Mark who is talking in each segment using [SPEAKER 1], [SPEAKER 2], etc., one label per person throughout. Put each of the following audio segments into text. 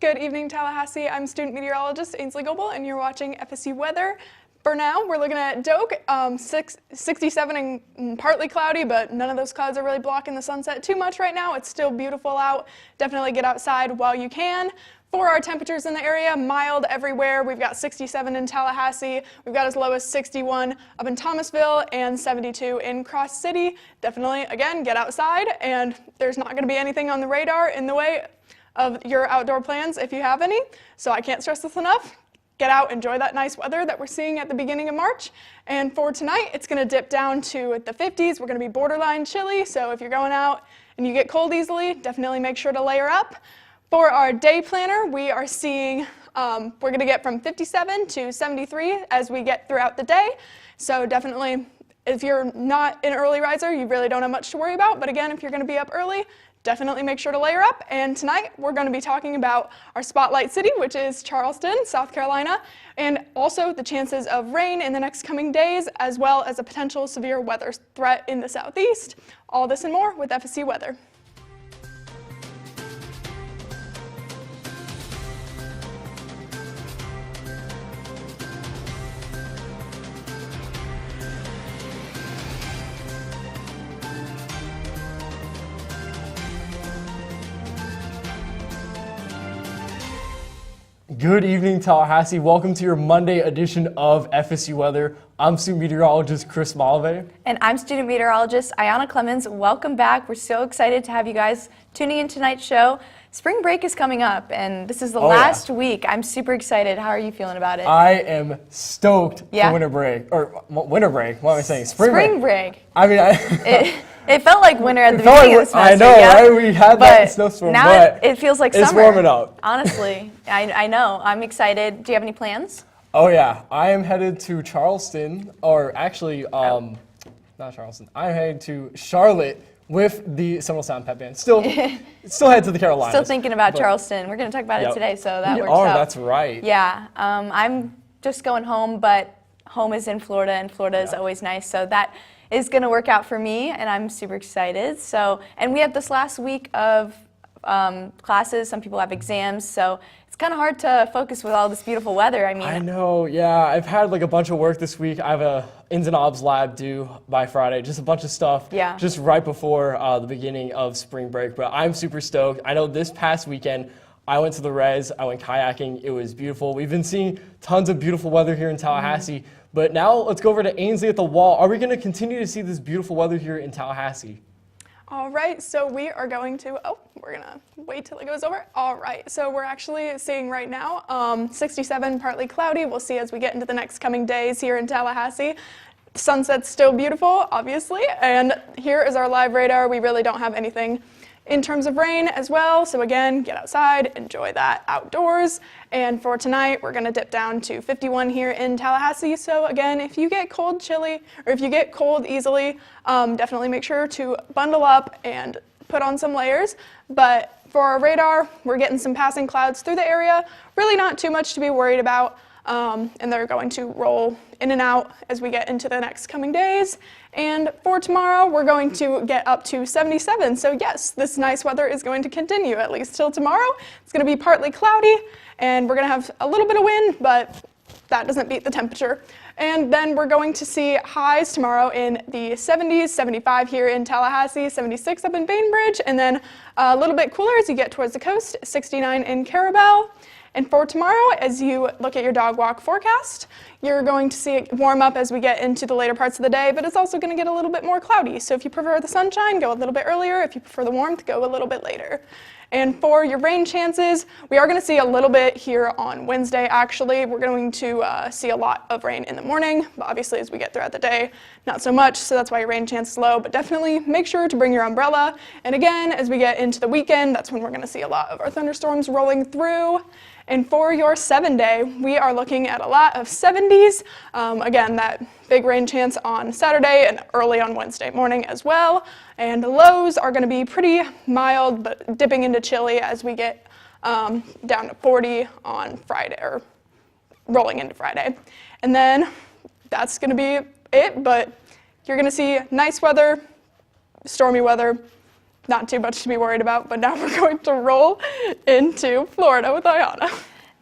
[SPEAKER 1] Good evening, Tallahassee. I'm student meteorologist Ainsley Goebel, and you're watching FSU weather. For now, we're looking at Doak, 67 and partly cloudy, but none of those clouds are really blocking the sunset too much right now. It's still beautiful out. Definitely get outside while you can. For our temperatures in the area, mild everywhere. We've got 67 in Tallahassee. We've got as low as 61 up in Thomasville and 72 in Cross City. Definitely, again, get outside, and there's not going to be anything on the radar in the way of your outdoor plans if you have any. So I can't stress this enough. Get out, enjoy that nice weather that we're seeing at the beginning of March. And for tonight, it's going to dip down to the 50s. We're going to be borderline chilly, so if you're going out and you get cold easily, definitely make sure to layer up. For our day planner, we are seeing, we're going to get from 57 to 73 as we get throughout the day. So definitely, if you're not an early riser, you really don't have much to worry about. But again, if you're going to be up early, definitely make sure to layer up. And tonight, we're going to be talking about our spotlight city, which is Charleston, South Carolina, and also the chances of rain in the next coming days, as well as a potential severe weather threat in the southeast. All this and more with FSU weather.
[SPEAKER 2] Good evening, Tallahassee. Welcome to your Monday edition of FSU Weather. I'm student meteorologist Chris Malave.
[SPEAKER 3] And I'm student meteorologist Ayana Clemens. Welcome back. We're so excited to have you guys tuning in tonight's show. Spring break is coming up, and this is the last week. I'm super excited. How are you feeling about it?
[SPEAKER 2] I am stoked for winter break. Or winter break, what am I saying? Spring break. I mean,
[SPEAKER 3] It felt like winter at the beginning of the semester.
[SPEAKER 2] I know, right? We had that snowstorm,
[SPEAKER 3] now it feels like summer.
[SPEAKER 2] It's warming up.
[SPEAKER 3] Honestly, I know. I'm excited. Do you have any plans?
[SPEAKER 2] Oh, yeah. I am headed to Charleston, or actually, not Charleston. I'm headed to Charlotte with the Seminole Sound Pep Band. Still head to the Carolinas.
[SPEAKER 3] Still thinking about Charleston. We're going to talk about it today, so that works out.
[SPEAKER 2] Oh, that's right.
[SPEAKER 3] Yeah. I'm just going home, but home is in Florida, and Florida is always nice, so that is going to work out for me, and I'm super excited. So, and we have this last week of classes. Some people have exams, so it's kind of hard to focus with all this beautiful weather. I mean,
[SPEAKER 2] I know, yeah. I've had like a bunch of work this week. I have a ins and obs lab due by Friday, just a bunch of stuff, just right before the beginning of spring break. But I'm super stoked. I know this past weekend, I went to the res, I went kayaking. It was beautiful. We've been seeing tons of beautiful weather here in Tallahassee. But now let's go over to Ainsley at the wall. Are we going to continue to see this beautiful weather here in Tallahassee?
[SPEAKER 1] All right, so we are going to, we're going to wait till it goes over. All right, so we're actually seeing right now 67, partly cloudy. We'll see as we get into the next coming days here in Tallahassee. Sunset's still beautiful, obviously, and here is our live radar. We really don't have anything in terms of rain as well, so again, get outside, enjoy that outdoors. And for tonight, we're gonna dip down to 51 here in Tallahassee. So again, if you get cold, chilly, or if you get cold easily, definitely make sure to bundle up and put on some layers. But for our radar, we're getting some passing clouds through the area. Really not too much to be worried about. And they're going to roll in and out as we get into the next coming days. And for tomorrow, we're going to get up to 77. So yes, this nice weather is going to continue at least till tomorrow. It's going to be partly cloudy, and we're going to have a little bit of wind, but that doesn't beat the temperature. And then we're going to see highs tomorrow in the 70s, 75 here in Tallahassee, 76 up in Bainbridge, and then a little bit cooler as you get towards the coast, 69 in Carabel. And for tomorrow, as you look at your dog walk forecast, you're going to see it warm up as we get into the later parts of the day, but it's also going to get a little bit more cloudy. So if you prefer the sunshine, go a little bit earlier. If you prefer the warmth, go a little bit later. And for your rain chances, we are going to see a little bit here on Wednesday, actually. We're going to see a lot of rain in the morning, but obviously as we get throughout the day, not so much, so that's why your rain chance is low, but definitely make sure to bring your umbrella. And again, as we get into the weekend, that's when we're going to see a lot of our thunderstorms rolling through. And for your 7-day, we are looking at a lot of 70s. Again, that big rain chance on Saturday and early on Wednesday morning as well. And the lows are going to be pretty mild, but dipping into chilly as we get down to 40 on Friday, or rolling into Friday. And then that's going to be it, but you're going to see nice weather, stormy weather, not too much to be worried about, but now we're going to roll into Florida with Ayana.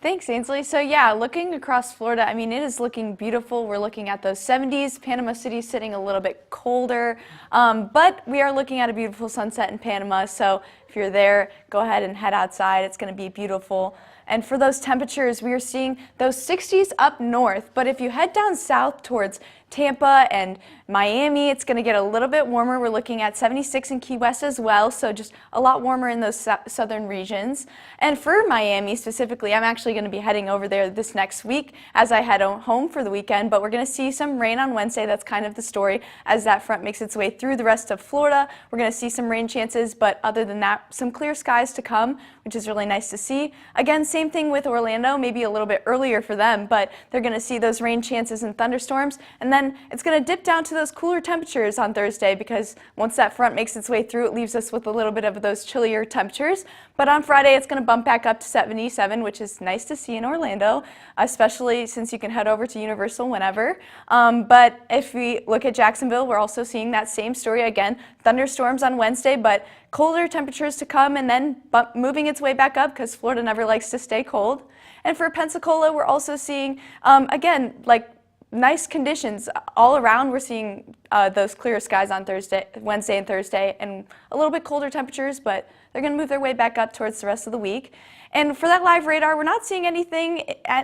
[SPEAKER 3] Thanks, Ainsley. So yeah, looking across Florida, I mean, it is looking beautiful. We're looking at those 70s. Panama City sitting a little bit colder, but we are looking at a beautiful sunset in Panama. So if you're there, go ahead and head outside. It's going to be beautiful. And for those temperatures, we are seeing those 60s up north. But if you head down south towards Tampa and Miami, it's going to get a little bit warmer. We're looking at 76 in Key West as well, so just a lot warmer in those southern regions. And for Miami specifically, I'm actually going to be heading over there this next week as I head home for the weekend, but we're going to see some rain on Wednesday. That's kind of the story as that front makes its way through the rest of Florida. We're going to see some rain chances, but other than that, some clear skies to come, which is really nice to see. Again, same thing with Orlando, maybe a little bit earlier for them, but they're going to see those rain chances and thunderstorms, and then it's going to dip down to those cooler temperatures on Thursday because once that front makes its way through, it leaves us with a little bit of those chillier temperatures. But on Friday, it's going to bump back up to 77, which is nice to see in Orlando, especially since you can head over to Universal whenever. But if we look at Jacksonville, we're also seeing that same story again. Thunderstorms on Wednesday, but colder temperatures to come and then moving its way back up because Florida never likes to stay cold. And for Pensacola, we're also seeing, again, like nice conditions all around. We're seeing those clear skies on Wednesday and Thursday, and a little bit colder temperatures, but they're going to move their way back up towards the rest of the week. And for that live radar, we're not seeing anything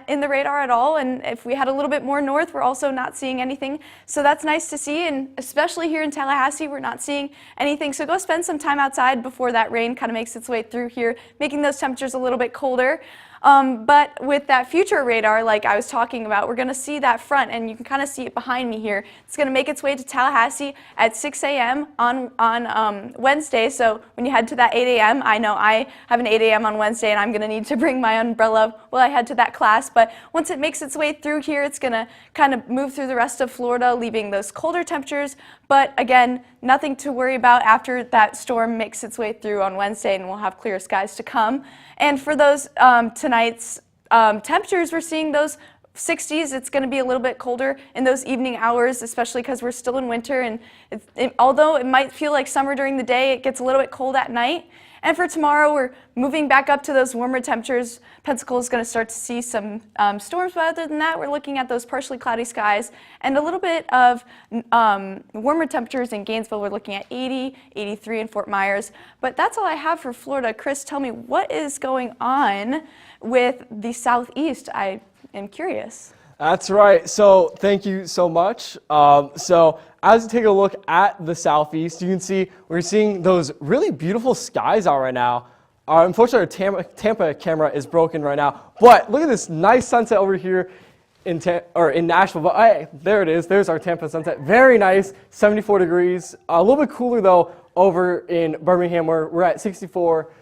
[SPEAKER 3] in the radar at all. And if we had a little bit more north, we're also not seeing anything. So that's nice to see. And especially here in Tallahassee, we're not seeing anything. So go spend some time outside before that rain kind of makes its way through here, making those temperatures a little bit colder. But with that future radar, like I was talking about, we're going to see that front, and you can kind of see it behind me here. It's going to make its way to Tallahassee at 6 a.m. on Wednesday. So when you head to that 8 a.m., I know I have an 8 a.m. on Wednesday, and I'm going to need to bring my umbrella while I head to that class. But once it makes its way through here, it's going to kind of move through the rest of Florida, leaving those colder temperatures. But again, nothing to worry about after that storm makes its way through on Wednesday, and we'll have clear skies to come. And for those tonight's temperatures, we're seeing those 60s. It's going to be a little bit colder in those evening hours, especially because we're still in winter. And although it might feel like summer during the day, it gets a little bit cold at night. And for tomorrow, we're moving back up to those warmer temperatures. Pensacola is going to start to see some storms, but other than that, we're looking at those partially cloudy skies and a little bit of warmer temperatures in Gainesville. We're looking at 80, 83 in Fort Myers. But that's all I have for Florida. Chris, tell me, what is going on with the southeast? I am curious.
[SPEAKER 2] That's right. So thank you so much. So as you take a look at the southeast, you can see we're seeing those really beautiful skies out right now. Unfortunately, our Tampa camera is broken right now, but look at this nice sunset over here in Nashville. But hey, there it is. There's our Tampa sunset. Very nice, 74 degrees. A little bit cooler though over in Birmingham, where we're at 64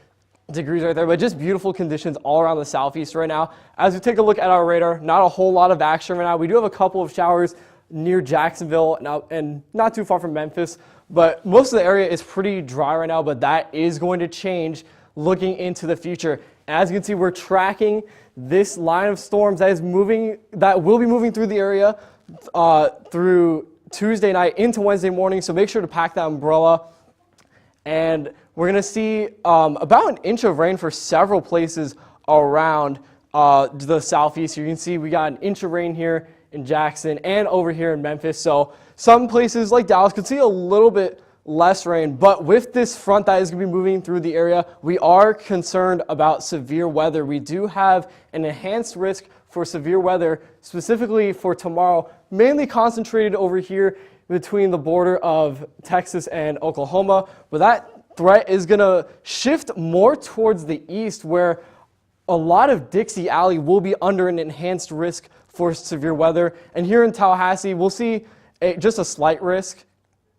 [SPEAKER 2] degrees right there, but just beautiful conditions all around the southeast right now. As we take a look at our radar, not a whole lot of action right now. We do have a couple of showers near Jacksonville and not too far from Memphis, but most of the area is pretty dry right now, but that is going to change looking into the future. As you can see, we're tracking this line of storms that will be moving through the area through Tuesday night into Wednesday morning, so make sure to pack that umbrella. And we're going to see about an inch of rain for several places around the southeast. You can see we got an inch of rain here in Jackson and over here in Memphis. So some places like Dallas could see a little bit less rain. But with this front that is going to be moving through the area, we are concerned about severe weather. We do have an enhanced risk for severe weather, specifically for tomorrow, mainly concentrated over here between the border of Texas and Oklahoma. But that threat is going to shift more towards the east, where a lot of Dixie Alley will be under an enhanced risk for severe weather. And here in Tallahassee, we'll see just a slight risk,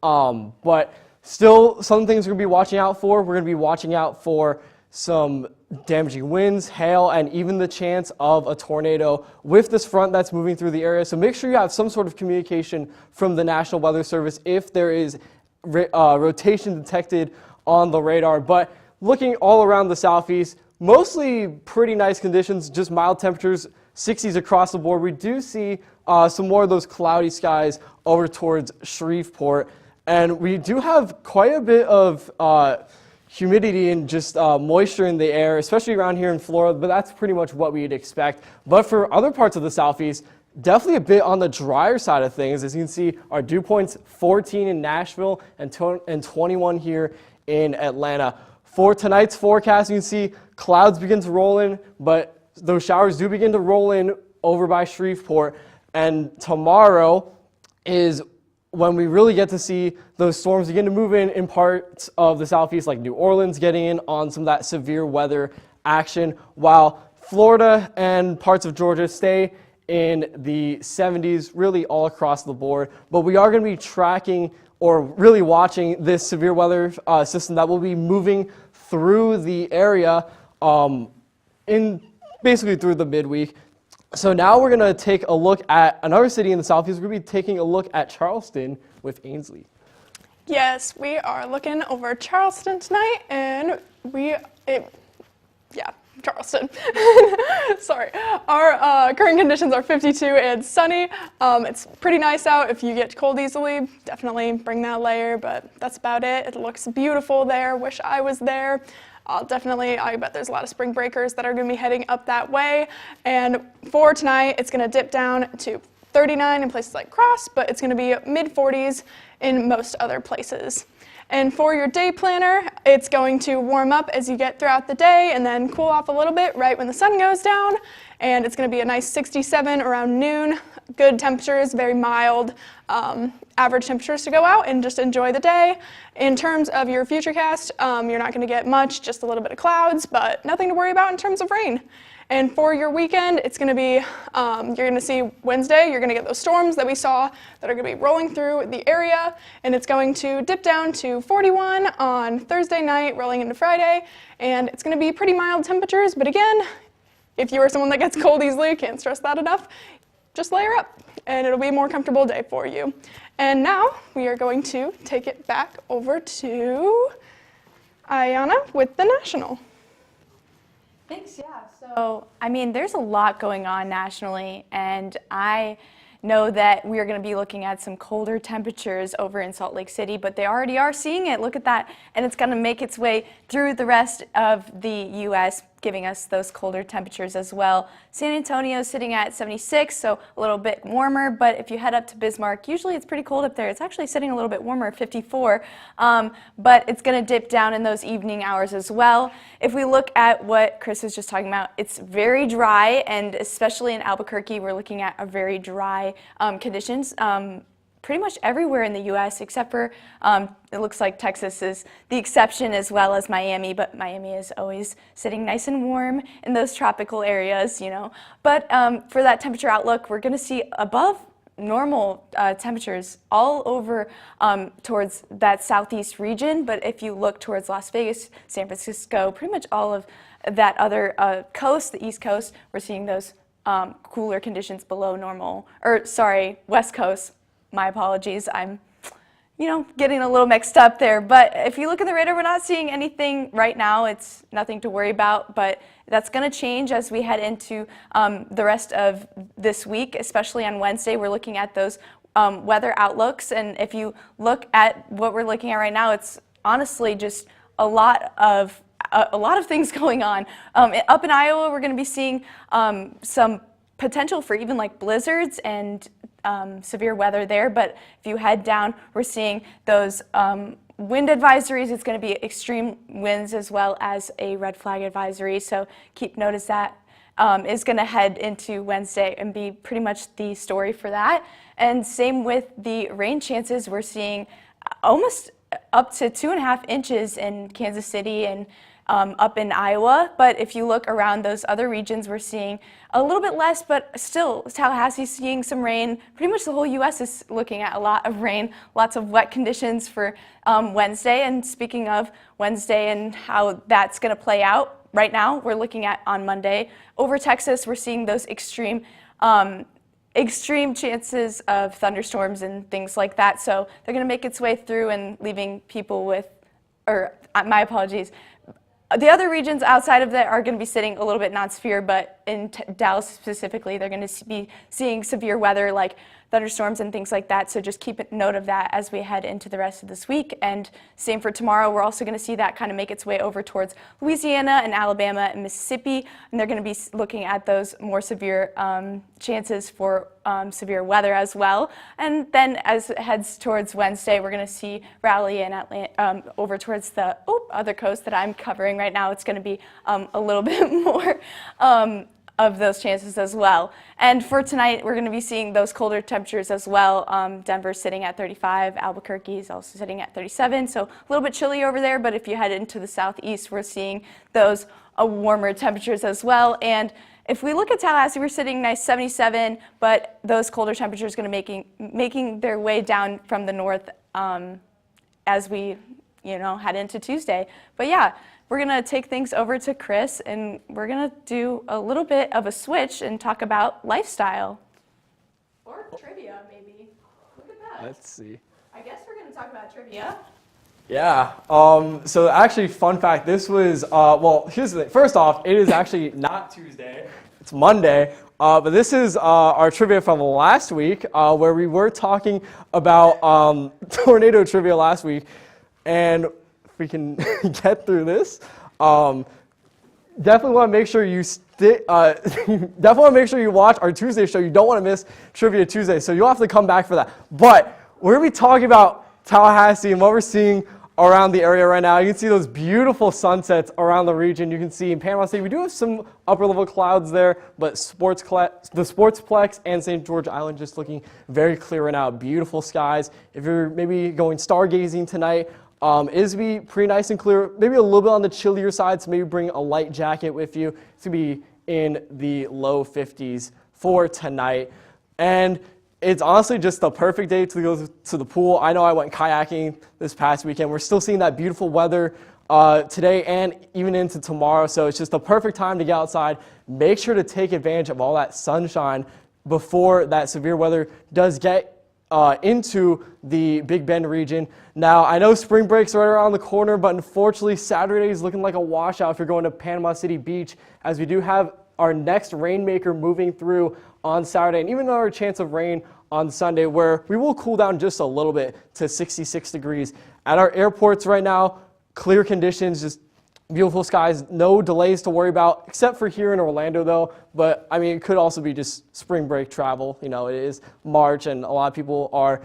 [SPEAKER 2] but still some things we're going to be watching out for. We're going to be watching out for some damaging winds, hail, and even the chance of a tornado with this front that's moving through the area. So make sure you have some sort of communication from the National Weather Service if there is rotation detected on the radar. But looking all around the southeast, mostly pretty nice conditions, just mild temperatures, 60s across the board. We do see some more of those cloudy skies over towards Shreveport. And we do have quite a bit of humidity and just moisture in the air, especially around here in Florida, but that's pretty much what we'd expect. But for other parts of the southeast, definitely a bit on the drier side of things. As you can see, our dew points 14 in Nashville and 21 here in Atlanta. For tonight's forecast, you can see clouds begin to roll in, but those showers do begin to roll in over by Shreveport. And tomorrow is when we really get to see those storms begin to move in parts of the southeast, like New Orleans getting in on some of that severe weather action, while Florida and parts of Georgia stay in the 70s, really all across the board. But we are going to be tracking or really watching this severe weather system that will be moving through the area in basically through the midweek. So now we're going to take a look at another city in the southeast. We're going to be taking a look at Charleston with Ainsley.
[SPEAKER 1] Yes, we are looking over Charleston tonight, and Charleston. Sorry. Our current conditions are 52 and sunny. It's pretty nice out. If you get cold easily, definitely bring that layer, but that's about it. It looks beautiful there. Wish I was there. I bet there's a lot of spring breakers that are going to be heading up that way. And for tonight, it's going to dip down to 39 in places like Cross, but it's going to be mid-40s in most other places. And for your day planner, it's going to warm up as you get throughout the day and then cool off a little bit right when the sun goes down. And it's going to be a nice 67 around noon. Good temperatures, very mild, average temperatures to go out and just enjoy the day. In terms of your futurecast, you're not going to get much, just a little bit of clouds, but nothing to worry about in terms of rain. And for your weekend, it's going to be, you're going to see Wednesday, you're going to get those storms that we saw that are going to be rolling through the area, and it's going to dip down to 41 on Thursday night, rolling into Friday, and it's going to be pretty mild temperatures, but again, if you are someone that gets cold easily, can't stress that enough, just layer up, and it'll be a more comfortable day for you. And now, we are going to take it back over to Ayana with the National.
[SPEAKER 3] Thanks, yeah. So, I mean, there's a lot going on nationally, and I know that we are going to be looking at some colder temperatures over in Salt Lake City, but they already are seeing it. Look at that. And it's going to make its way through the rest of the U.S., giving us those colder temperatures as well. San Antonio is sitting at 76, so a little bit warmer, but if you head up to Bismarck, usually it's pretty cold up there. It's actually sitting a little bit warmer, 54, but it's going to dip down in those evening hours as well. If we look at what Chris was just talking about, it's very dry, and especially in Albuquerque, we're looking at a very dry conditions. Pretty much everywhere in the U.S. except for it looks like Texas is the exception as well as Miami, but Miami is always sitting nice and warm in those tropical areas, you know. But for that temperature outlook, we're going to see above normal temperatures all over towards that southeast region, but if you look towards Las Vegas, San Francisco, pretty much all of that other coast, the East Coast, we're seeing those cooler conditions below normal, or sorry, West Coast. My apologies, I'm, getting a little mixed up there. But if you look at the radar, we're not seeing anything right now. It's nothing to worry about, but that's going to change as we head into the rest of this week, especially on Wednesday. We're looking at those weather outlooks, and if you look at what we're looking at right now, it's honestly just a lot of things going on. Up in Iowa, we're going to be seeing some potential for even like blizzards and severe weather there, but if you head down, we're seeing those wind advisories. It's going to be extreme winds as well as a red flag advisory, so keep notice that is going to head into Wednesday and be pretty much the story for that. And same with the rain chances. We're seeing almost up to 2.5 inches in Kansas City and up in Iowa, but if you look around those other regions, we're seeing a little bit less, but still Tallahassee's seeing some rain. Pretty much the whole U.S. is looking at a lot of rain, lots of wet conditions for Wednesday. And speaking of Wednesday and how that's going to play out, right now we're looking at on Monday. Over Texas, we're seeing those extreme chances of thunderstorms and things like that. So they're going to make its way through and leaving people with, or my apologies, the other regions outside of that are going to be sitting a little bit non-severe, but in Dallas specifically, they're going to be seeing severe weather like thunderstorms and things like that. So just keep note of that as we head into the rest of this week. And same for tomorrow. We're also going to see that kind of make its way over towards Louisiana and Alabama and Mississippi. And they're going to be looking at those more severe chances for severe weather as well. And then as it heads towards Wednesday, we're going to see Raleigh and Atlanta over towards the other coast that I'm covering right now. It's going to be a little bit more of those chances as well. And for tonight, we're going to be seeing those colder temperatures as well. Denver's sitting at 35, Albuquerque is also sitting at 37, so a little bit chilly over there, but if you head into the southeast, we're seeing those warmer temperatures as well. And if we look at Tallahassee, we're sitting nice 77, but those colder temperatures are going to making their way down from the north as we head into Tuesday. But yeah, we're going to take things over to Chris, and we're going to do a little bit of a switch and talk about lifestyle. Or trivia, maybe. Look at that.
[SPEAKER 2] Let's see.
[SPEAKER 3] I guess we're going to talk about trivia.
[SPEAKER 2] Yeah. So actually, fun fact, this was, well, here's the thing. First off, it is actually not Tuesday. It's Monday. But this is our trivia from last week, where we were talking about tornado trivia last week. And we can get through this. Definitely want to make sure you definitely want to make sure you watch our Tuesday show. You don't want to miss Trivia Tuesday, so you'll have to come back for that. But we're going to be talking about Tallahassee and what we're seeing around the area right now. You can see those beautiful sunsets around the region. You can see in Panama City, we do have some upper level clouds there, but the Sportsplex and St. George Island just looking very clear right now. Beautiful skies. If you're maybe going stargazing tonight, is be pretty nice and clear, maybe a little bit on the chillier side, so maybe bring a light jacket with you. It's going to be in the low 50s for tonight. And it's honestly just the perfect day to go to the pool. I know I went kayaking this past weekend. We're still seeing that beautiful weather today and even into tomorrow, so it's just the perfect time to get outside. Make sure to take advantage of all that sunshine before that severe weather does get into the Big Bend region. Now, I know spring break's right around the corner, but unfortunately, Saturday is looking like a washout if you're going to Panama City Beach, as we do have our next rainmaker moving through on Saturday, and even our chance of rain on Sunday, where we will cool down just a little bit to 66 degrees. At our airports right now, clear conditions, just beautiful skies, no delays to worry about, except for here in Orlando though. But I mean, it could also be just spring break travel. It is March and a lot of people are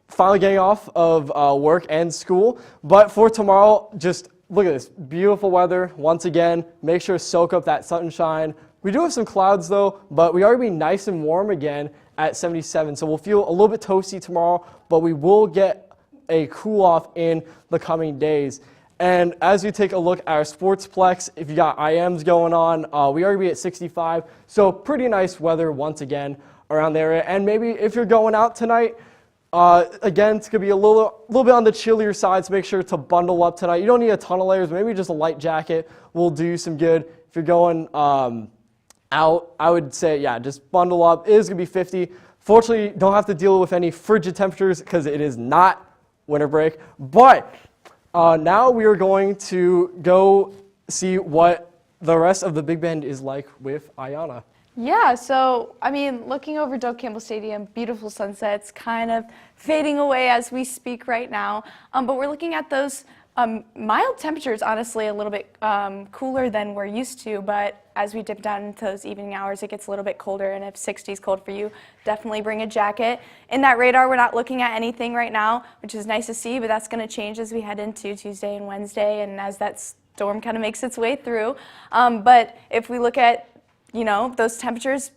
[SPEAKER 2] finally getting off of work and school. But for tomorrow, just look at this beautiful weather once again. Make sure to soak up that sunshine. We do have some clouds though, but we are going to be nice and warm again at 77. So we'll feel a little bit toasty tomorrow, but we will get a cool off in the coming days. And as you take a look at our Sportsplex, if you got IMs going on, we are going to be at 65. So pretty nice weather once again around the area. And maybe if you're going out tonight, again, it's going to be a little bit on the chillier side, so make sure to bundle up tonight. You don't need a ton of layers, maybe just a light jacket will do you some good. If you're going out, I would say, yeah, just bundle up. It is going to be 50. Fortunately, you don't have to deal with any frigid temperatures because it is not winter break. But now we are going to go see what the rest of the Big Bend is like with Ayanna.
[SPEAKER 3] Yeah, so, I mean, looking over Doak Campbell Stadium, beautiful sunsets kind of fading away as we speak right now. But we're looking at those mild temperatures, honestly, a little bit cooler than we're used to. But as we dip down into those evening hours, it gets a little bit colder. And if 60 is cold for you, definitely bring a jacket. In that radar, we're not looking at anything right now, which is nice to see. But that's going to change as we head into Tuesday and Wednesday and as that storm kind of makes its way through. But if we look at those temperatures,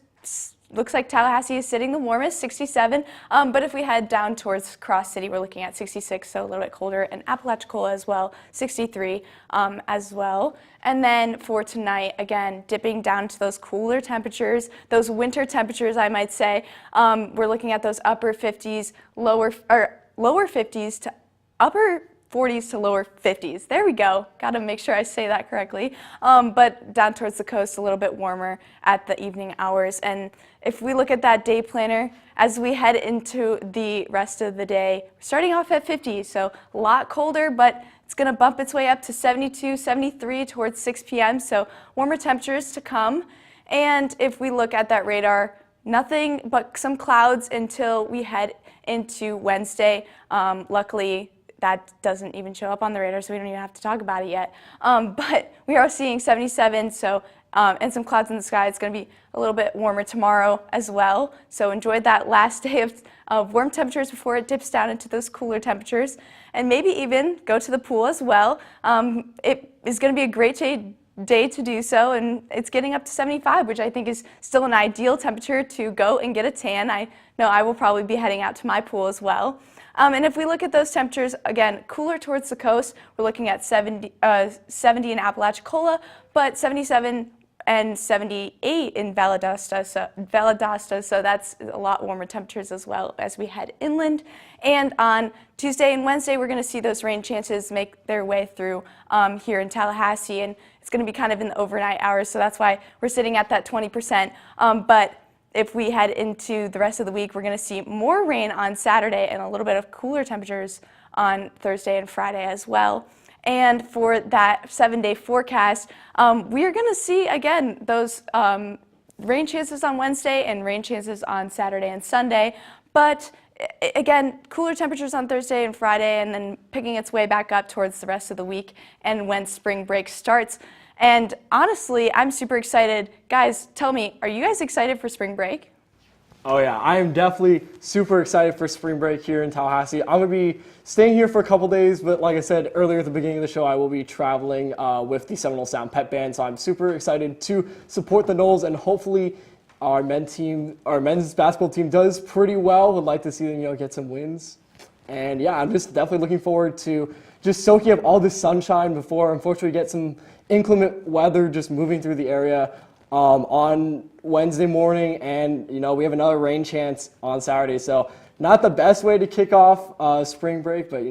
[SPEAKER 3] looks like Tallahassee is sitting the warmest, 67. But if we head down towards Cross City, we're looking at 66, so a little bit colder, and Apalachicola as well, 63 as well. And then for tonight, again, dipping down to those cooler temperatures, those winter temperatures, I might say. We're looking at those upper 50s, lower 50s to upper 40s to lower 50s. There we go. Got to make sure I say that correctly. But down towards the coast, a little bit warmer at the evening hours. And if we look at that day planner, as we head into the rest of the day, starting off at 50, so a lot colder, but it's going to bump its way up to 72, 73 towards 6 p.m., so warmer temperatures to come. And if we look at that radar, nothing but some clouds until we head into Wednesday. Luckily, that doesn't even show up on the radar, so we don't even have to talk about it yet. But we are seeing 77, so and some clouds in the sky. It's going to be a little bit warmer tomorrow as well. So enjoy that last day of warm temperatures before it dips down into those cooler temperatures, and maybe even go to the pool as well. It is going to be a great day to do so, and it's getting up to 75, which I think is still an ideal temperature to go and get a tan. I know I will probably be heading out to my pool as well. And if we look at those temperatures, again, cooler towards the coast, we're looking at 70 in Apalachicola, but 77 and 78 in Valdosta, so that's a lot warmer temperatures as well as we head inland. And on Tuesday and Wednesday, we're going to see those rain chances make their way through here in Tallahassee, and it's going to be kind of in the overnight hours, so that's why we're sitting at that 20%. But if we head into the rest of the week, we're going to see more rain on Saturday and a little bit of cooler temperatures on Thursday and Friday as well. And for that 7-day forecast, we are going to see, again, those rain chances on Wednesday and rain chances on Saturday and Sunday. But again, cooler temperatures on Thursday and Friday, and then picking its way back up towards the rest of the week and when spring break starts. And honestly, I'm super excited. Guys, tell me, are you guys excited for spring break?
[SPEAKER 2] Oh yeah, I am definitely super excited for spring break here in Tallahassee. I'm going to be staying here for a couple days, but like I said earlier at the beginning of the show, I will be traveling with the Seminole Sound Pep Band, so I'm super excited to support the Noles, and hopefully our men's basketball team does pretty well. Would like to see them, get some wins. And yeah, I'm just definitely looking forward to just soaking up all this sunshine before, unfortunately, we get some inclement weather just moving through the area on Wednesday morning, and we have another rain chance on Saturday. So not the best way to kick off spring break, but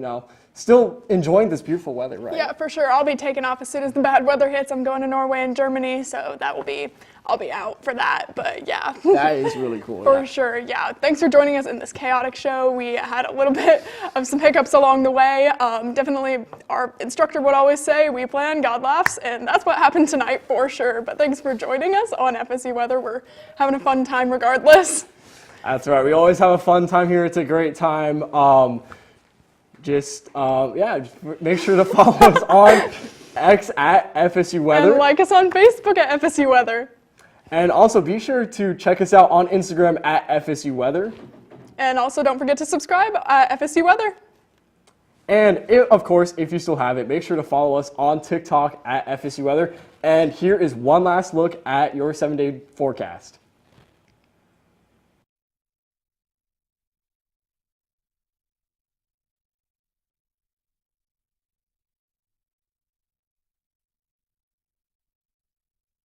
[SPEAKER 2] still enjoying this beautiful weather, right?
[SPEAKER 1] Yeah, for sure. I'll be taking off as soon as the bad weather hits. I'm going to Norway and Germany, so I'll be out for that. But yeah,
[SPEAKER 2] that is really cool.
[SPEAKER 1] For sure. Yeah. Thanks for joining us in this chaotic show. We had a little bit of some hiccups along the way. Definitely, our instructor would always say, "We plan, God laughs," and that's what happened tonight for sure. But thanks for joining us on FSU Weather. We're having a fun time regardless.
[SPEAKER 2] That's right. We always have a fun time here. It's a great time. Just make sure to follow us on X at FSU Weather.
[SPEAKER 1] And like us on Facebook at FSU Weather.
[SPEAKER 2] And also be sure to check us out on Instagram at FSU Weather.
[SPEAKER 1] And also don't forget to subscribe at FSU Weather.
[SPEAKER 2] And of course, if you still have it, make sure to follow us on TikTok at FSU Weather. And here is one last look at your 7-day forecast.